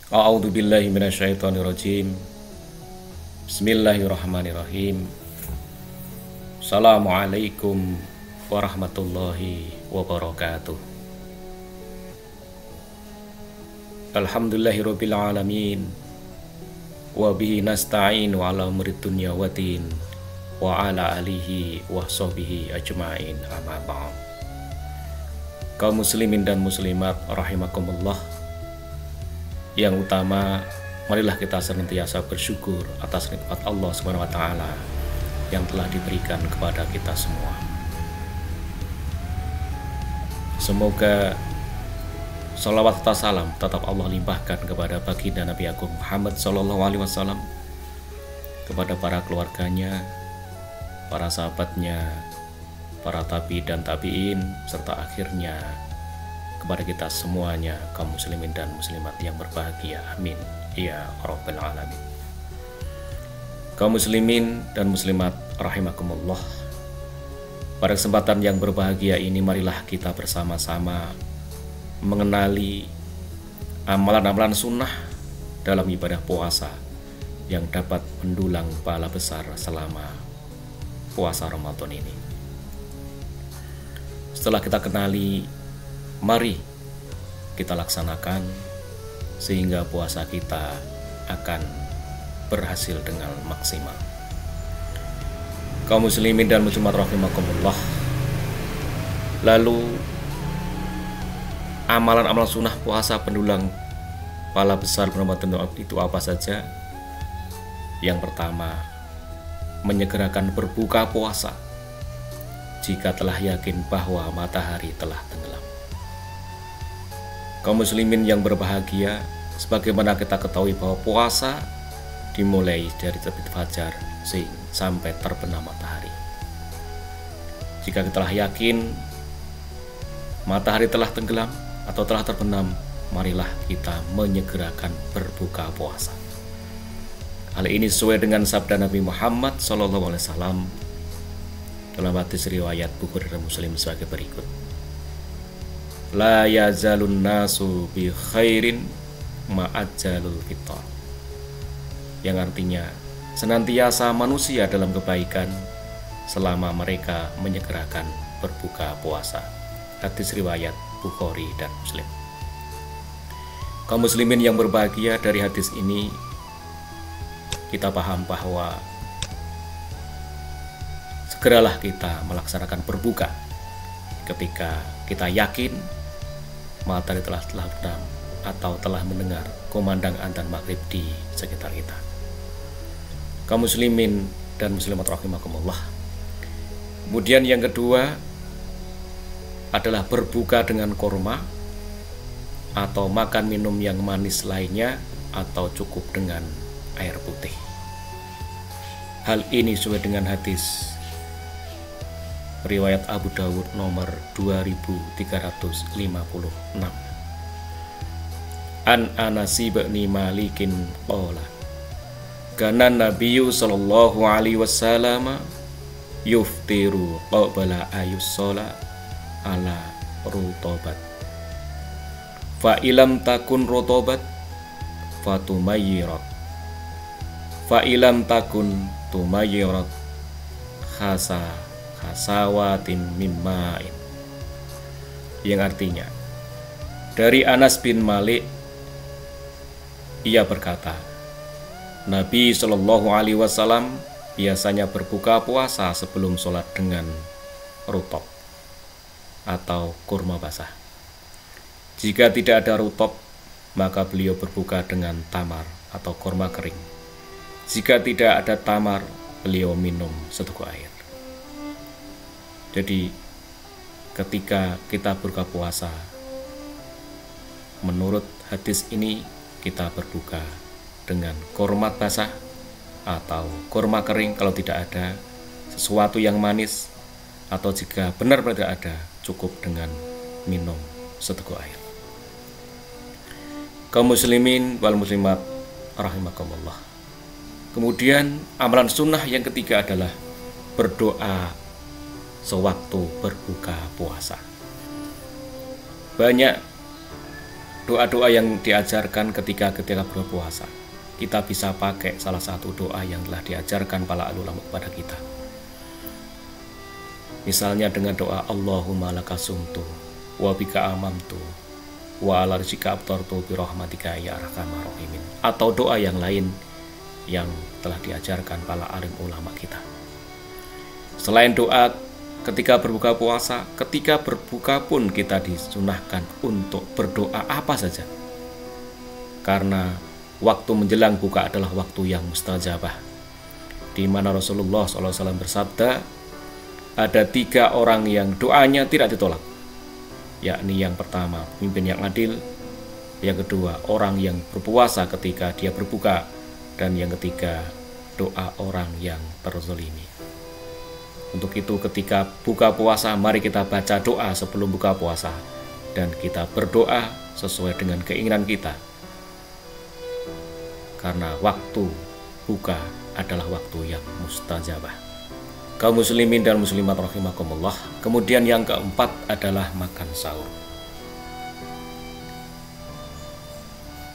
A'udzu billahi minasyaitonir rajim. Bismillahirrahmanirrahim. Assalamualaikum warahmatullahi wabarakatuh. Alhamdulillahirabbil alamin. Wa bihi nasta'in wa ala umrid dunya waddin wa ala alihi wa sahbihi ajmain amma ba'd. Kaum muslimin dan muslimat rahimakumullah. Yang utama, marilah kita senantiasa bersyukur atas nikmat Allah SWT yang telah diberikan kepada kita semua. Semoga salawat serta salam tetap Allah limpahkan kepada baginda Nabi Agung Muhammad SAW, kepada para keluarganya, para sahabatnya, para tabi dan tabiin, serta akhirnya kepada kita semuanya, kaum muslimin dan muslimat yang berbahagia. Amin ya rabbal alamin. Kaum muslimin dan muslimat rahimakumullah, pada kesempatan yang berbahagia ini marilah kita bersama-sama mengenali amalan-amalan sunnah dalam ibadah puasa yang dapat mendulang pahala besar selama puasa Ramadan ini. Setelah kita kenali, mari kita laksanakan sehingga puasa kita akan berhasil dengan maksimal. Kaum muslimin dan muslimat rahimakumullah, lalu amalan-amalan sunnah puasa pendulang pahala besar Ramadan itu apa saja? Yang pertama, menyegerakan berbuka puasa jika telah yakin bahwa matahari telah tenggelam. Kaum muslimin yang berbahagia, sebagaimana kita ketahui bahwa puasa dimulai dari terbit fajar sampai terbenam matahari. Jika kita telah yakin matahari telah tenggelam atau telah terbenam, marilah kita menyegerakan berbuka puasa. Hal ini sesuai dengan sabda Nabi Muhammad SAW dalam hadis riwayat Bukhari dan Muslim sebagai berikut: La yazalun nasu bi khairin ma'ajjalul fitar. Yang artinya, senantiasa manusia dalam kebaikan selama mereka menyegerakan berbuka puasa. Hadis riwayat Bukhari dan Muslim. Kaum muslimin yang berbahagia, dari hadis ini kita paham bahwa segeralah kita melaksanakan berbuka ketika kita yakin matahari telah terbenam atau telah mendengar kumandang adzan maghrib di sekitar kita. Kaum muslimin dan muslimat rahimakumullah. Kemudian yang kedua adalah berbuka dengan kurma atau makan minum yang manis lainnya, atau cukup dengan air putih. Hal ini sesuai dengan hadis riwayat Abu Dawud nomor 2356. An Anas bin Malikin qala kana Nabiyyu sallallahu alaihi wasallam yuftiru qabla ayyusala ala rutobat fa ilam takun rutobat fatumayyirat fa ilam takun tumayyirat khasawatin mimma'in. Yang artinya, dari Anas bin Malik, ia berkata, Nabi Shallallahu Alaihi Wasallam biasanya berbuka puasa sebelum sholat dengan rutop atau kurma basah. Jika tidak ada rutop, maka beliau berbuka dengan tamar atau kurma kering. Jika tidak ada tamar, beliau minum seteguk air. Jadi ketika kita berbuka puasa, menurut hadis ini kita berbuka dengan kurma basah atau kurma kering kalau tidak ada, sesuatu yang manis, atau jika benar-benar tidak ada, cukup dengan minum seteguk air. Kaum muslimin wal muslimat rahimakumullah. Kemudian amalan sunnah yang ketiga adalah berdoa sewaktu berbuka puasa. Banyak doa-doa yang diajarkan ketika berpuasa. Kita bisa pakai salah satu doa yang telah diajarkan para ulama kepada kita. Misalnya dengan doa Allahumma laka sumtu wa bika amamtu wa ala rizqika aftartu bi rahmatika ya arhamar rahimin, atau doa yang lain yang telah diajarkan para alim ulama kita. Selain doa ketika berbuka puasa, ketika berbuka pun kita disunahkan untuk berdoa apa saja, karena waktu menjelang buka adalah waktu yang mustajabah, di mana Rasulullah SAW bersabda, ada 3 orang yang doanya tidak ditolak, yakni yang pertama pemimpin yang adil, yang kedua orang yang berpuasa ketika dia berbuka, dan yang ketiga doa orang yang terzalimi. Untuk itu ketika buka puasa, mari kita baca doa sebelum buka puasa, dan kita berdoa sesuai dengan keinginan kita, karena waktu buka adalah waktu yang mustajabah. Kaum muslimin dan muslimat rahimakumullah. Kemudian yang keempat adalah makan sahur.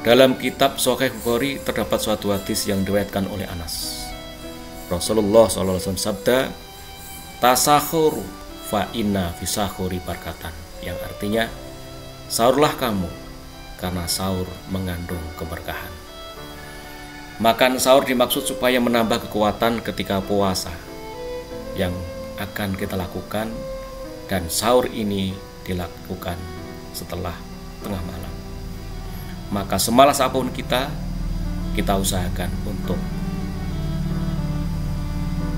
Dalam kitab Sahih Bukhari terdapat suatu hadis yang diriwayatkan oleh Anas. Rasulullah SAW sabda, tasahuru fa inna fi sahuri barakatan, yang artinya sahurlah kamu karena sahur mengandung keberkahan. Makan sahur dimaksud supaya menambah kekuatan ketika puasa yang akan kita lakukan, dan sahur ini dilakukan setelah tengah malam. Maka semalas apapun kita usahakan untuk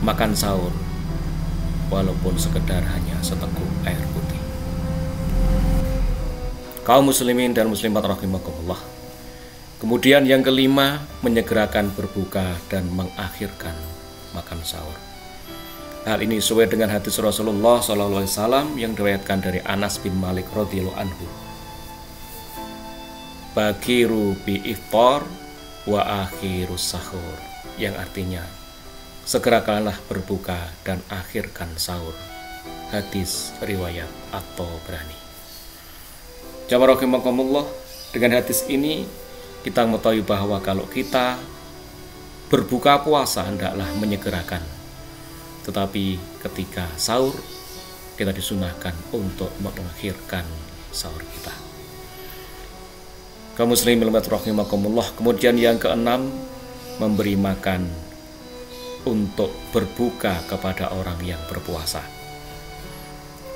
makan sahur, walaupun sekedar hanya seteguk air putih. Kaum muslimin dan muslimat rahimakumullah. Kemudian yang kelima, menyegerakan berbuka dan mengakhirkan makan sahur. Hal ini sesuai dengan hadis Rasulullah SAW yang diriwayatkan dari Anas bin Malik radhiyallahu anhu. Bakiru bi iftar wa akhirus sahur, yang artinya segerakanlah berbuka dan akhirkan sahur. Hadis riwayat At-Tabrani. Jamaah rahimakumullah, dengan hadis ini kita mengetahui bahwa kalau kita berbuka puasa hendaklah menyegerakan, tetapi ketika sahur kita disunahkan untuk mengakhirkan sahur kita. Kaum muslimin rahimakumullah. Kemudian yang keenam, memberi makan untuk berbuka kepada orang yang berpuasa.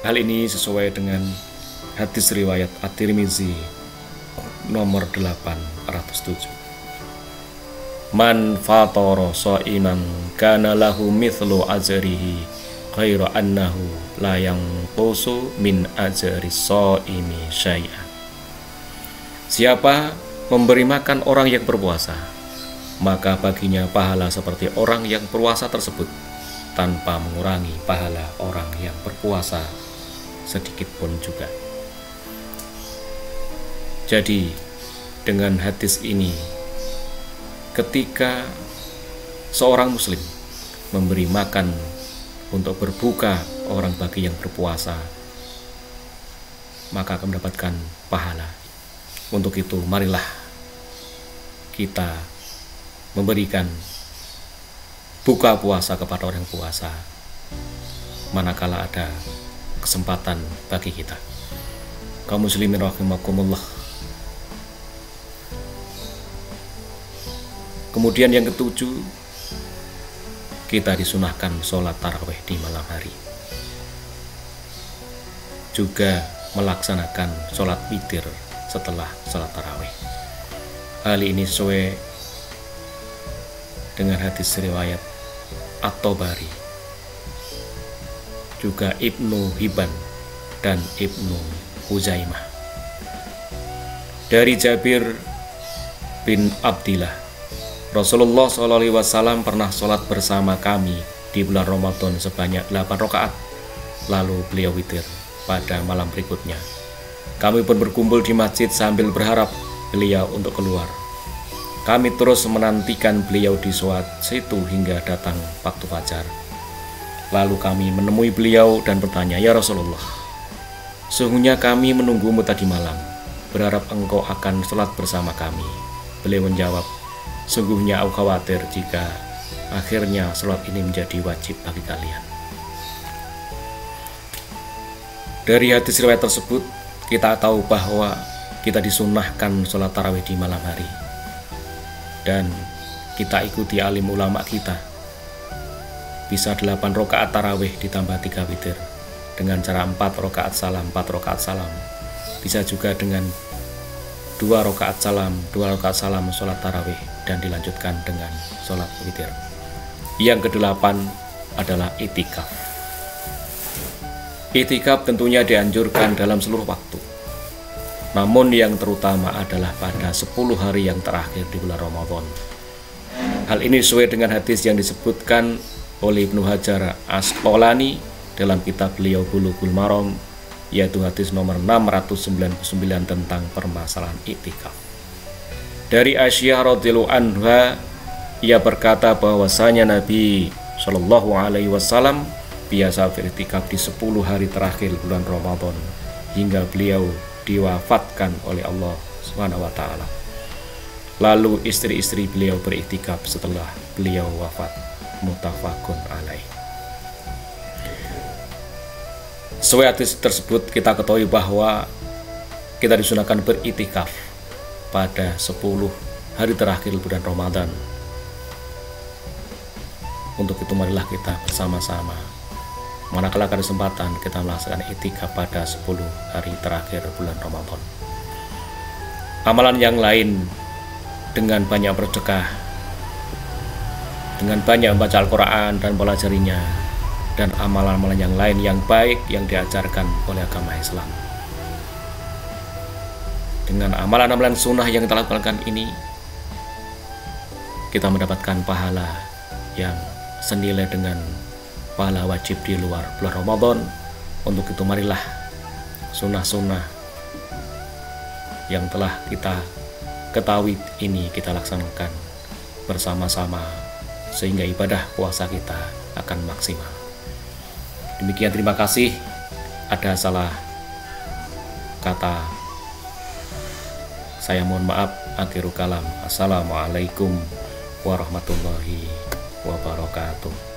Hal ini sesuai dengan hadis riwayat At-Tirmizi nomor 807. Man fatara sha'iman kana lahu mithlu ajrihi ghairu annahu la yanqusu min ajri sha'imi syai'a. Siapa memberi makan orang yang berpuasa, maka baginya pahala seperti orang yang berpuasa tersebut, tanpa mengurangi pahala orang yang berpuasa sedikit pun juga. Jadi dengan hadis ini, ketika seorang muslim memberi makan untuk berbuka orang bagi yang berpuasa, maka akan mendapatkan pahala. Untuk itu marilah kita memberikan buka puasa kepada orang puasa manakala ada kesempatan bagi kita. Kaum muslimin rahimakumullah. Kemudian yang ketujuh, kita disunahkan sholat tarawih di malam hari, juga melaksanakan sholat witir setelah sholat tarawih. Hal ini sesuai dengan hadis riwayat At-Tabari, juga Ibnu Hibban dan Ibnu Huzaimah. Dari Jabir bin Abdillah, Rasulullah SAW pernah sholat bersama kami di bulan Ramadan sebanyak 8 rakaat. Lalu beliau witir pada malam berikutnya. Kami pun berkumpul di masjid sambil berharap beliau untuk keluar. Kami terus menantikan beliau di sholat situ hingga datang waktu fajar. Lalu kami menemui beliau dan bertanya, "Ya Rasulullah, sesungguhnya kami menunggumu tadi malam. berharap engkau akan sholat bersama kami. Beliau menjawab, sungguhnya aku khawatir jika akhirnya sholat ini menjadi wajib bagi kalian. Dari hadis riwayat tersebut, kita tahu bahwa kita disunahkan sholat tarawih di malam hari. Dan kita ikuti alim ulama kita. Bisa 8 rakaat tarawih ditambah 3 witir. Dengan cara 4 rakaat salam, 4 rakaat salam. Bisa juga dengan 2 rakaat salam sholat tarawih dan dilanjutkan dengan sholat witir. Yang ke-8 adalah itikaf. Itikaf tentunya dianjurkan dalam seluruh waktu. Namun yang terutama adalah pada 10 hari yang terakhir di bulan Ramadan. Hal ini sesuai dengan hadis yang disebutkan oleh Ibnu Hajar Asqalani dalam kitab beliau Bulughul Maram, yaitu hadis nomor 699 tentang permasalahan iktikaf. Dari Aisyah radhiyallahu anha, ia berkata bahwasanya Nabi Shallallahu alaihi wasallam biasa beriktikaf di 10 hari terakhir bulan Ramadan hingga beliau diwafatkan oleh Allah Subhanahu wa taala. Lalu istri-istri beliau beriktikaf setelah beliau wafat. Muttafaqun alaih. Sesuai hadis tersebut, kita ketahui bahwa kita disunahkan beriktikaf pada 10 hari terakhir bulan Ramadan. Untuk itu marilah kita bersama-sama, manakala ada kesempatan, kita melaksanakan iktikaf pada 10 hari terakhir bulan Ramadan. Amalan yang lain dengan banyak bersedekah, dengan banyak membaca Al-Quran dan pelajarinya, dan amalan-amalan yang lain yang baik yang diajarkan oleh agama Islam. Dengan amalan-amalan sunnah yang kita lakukan ini, kita mendapatkan pahala yang senilai dengan pahala wajib di luar bulan Ramadan. Untuk itu marilah sunnah-sunnah yang telah kita ketahui ini kita laksanakan bersama-sama, sehingga ibadah puasa kita akan maksimal. Demikian, terima kasih. Ada salah kata, saya mohon maaf. Akhirul kalam. Assalamualaikum warahmatullahi wabarakatuh.